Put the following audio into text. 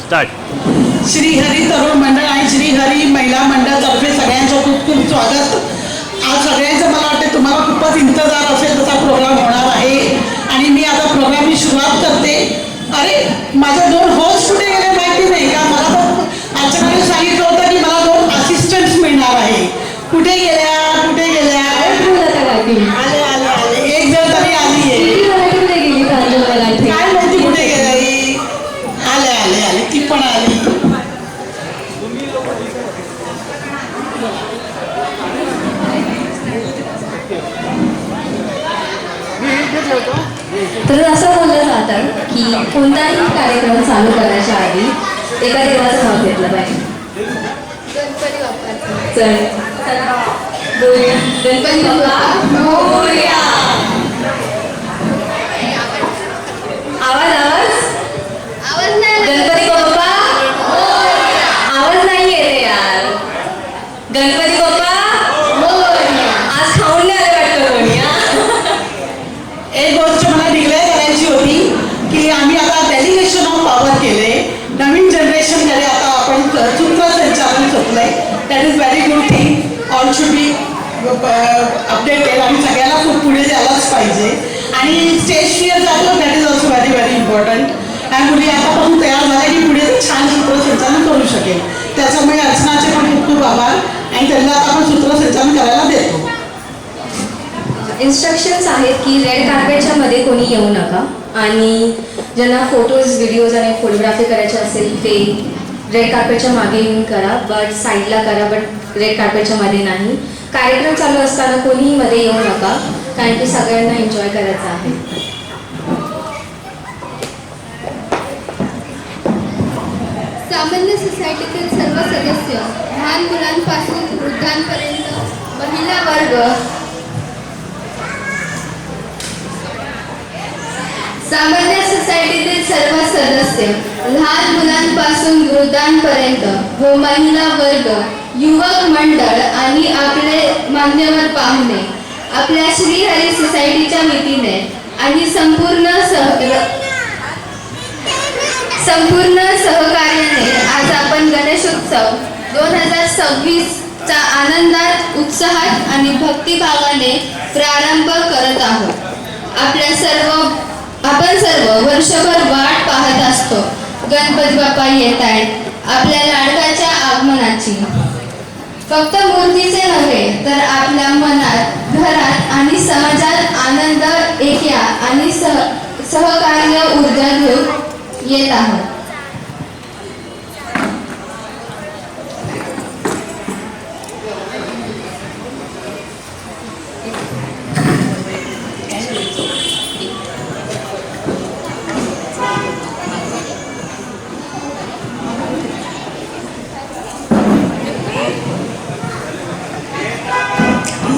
Start. Shrihari तरुण मंडळ आणि श्रीहरी महिला मंडळातर्फे सगळ्यांचं खूप खूप स्वागत. आज सगळ्यांचं मला वाटतं तुम्हाला खूपच इंतजार असेल तसा प्रोग्राम होणार आहे आणि मी आता प्रोग्रामची सुरुवात करते. अरे माझे 2 होस्ट कुठे गेले माहिती नाही का? मला तर अचानक सांगितलं होतं की मला 2 असिस्टंट्स मिळणार आहे. कुठे गेल्या? आले आले आले. एक जण तरी आली आहे. काय माहिती कुठे गेल्या ही? आले आले आले. ती पण आली. तर असं बोललं जातं की कोणताही कार्यक्रम चालू करण्याच्या आधी एका देवाचं नाव घेतलं पाहिजे. गणपती बाप्पा. चल बोलूया. गणपती बाप्पा मोरया. आवाज आवाज आवाज नाही. गणपती बाप्पा आवाज नाही येते यार. गणपती बाप्पा आज खाऊन नाही आले वाटतं कोणी. एक गोष्ट मला डिक्लेअर करायची होती की आम्ही आता डेलिगेशन ऑफ पॉवर केले. नवीन जनरेशनकडे आता आपण सूत्रसंचालन सोडलंय. That is very good thing. All should be updated आणि सगळ्याला खूप पुढे जायलाच पाहिजे. आणि स्टेज फिअर जातो that is also very very important. ह्या मुली आतापासून तयार झाल्या की पुढे ते छान सूत्रसंचालन करू शकेल. त्याच्यामुळे अर्चनाचे पण खूप खूप आभार आणि त्यांना आता आपण सूत्रसंचालन करायला देतो. इन्स्ट्रक्शन्स आहेत की रेड कार्पेटच्या मध्ये कोणी येऊ नका आणि ज्यांना फोटोज व्हिडिओज आणि फोटोग्राफी करायचे असेल ते रेड कार्पेटच्या मागे येऊन करा. बट साईडला करा, बट रेड कार्पेटच्या मध्ये नाही. कार्यक्रम चालू असताना कोणीही मध्ये येऊ नका कारण की सगळ्यांना एन्जॉय करायचं आहे. सामान्य सोसायटीतील सर्व सदस्य, लहान मुलांपासून वृद्धांपर्यंत, महिला वर्ग, सामान्य सोसायटीतील सर्व सदस्य, लहान मुलांपासून वृद्धांपर्यंत व महिला वर्ग, युवक मंडळ आणि आपले मान्यवर पाहुणे आपल्या श्रीहरी सोसायटीच्या वतीने आणि संपूर्ण सहकार्याने आज आपण गणेशोत्सव 2026चा आनंदात, उत्साहात आणि भक्तिभावाने प्रारंभ करत आहोत. आपण सर्व वर्षभर वाट पाहत असतो गणपती बाप्पा येत आहेत आपल्या लाडकाच्या आगमनाची. फक्त मूर्तीचे नव्हे तर आपल्या मनात, घरात आणि समाजात आनंद, ऐक्य आणि सहकार्य ऊर्जा घेऊन येत आहोत.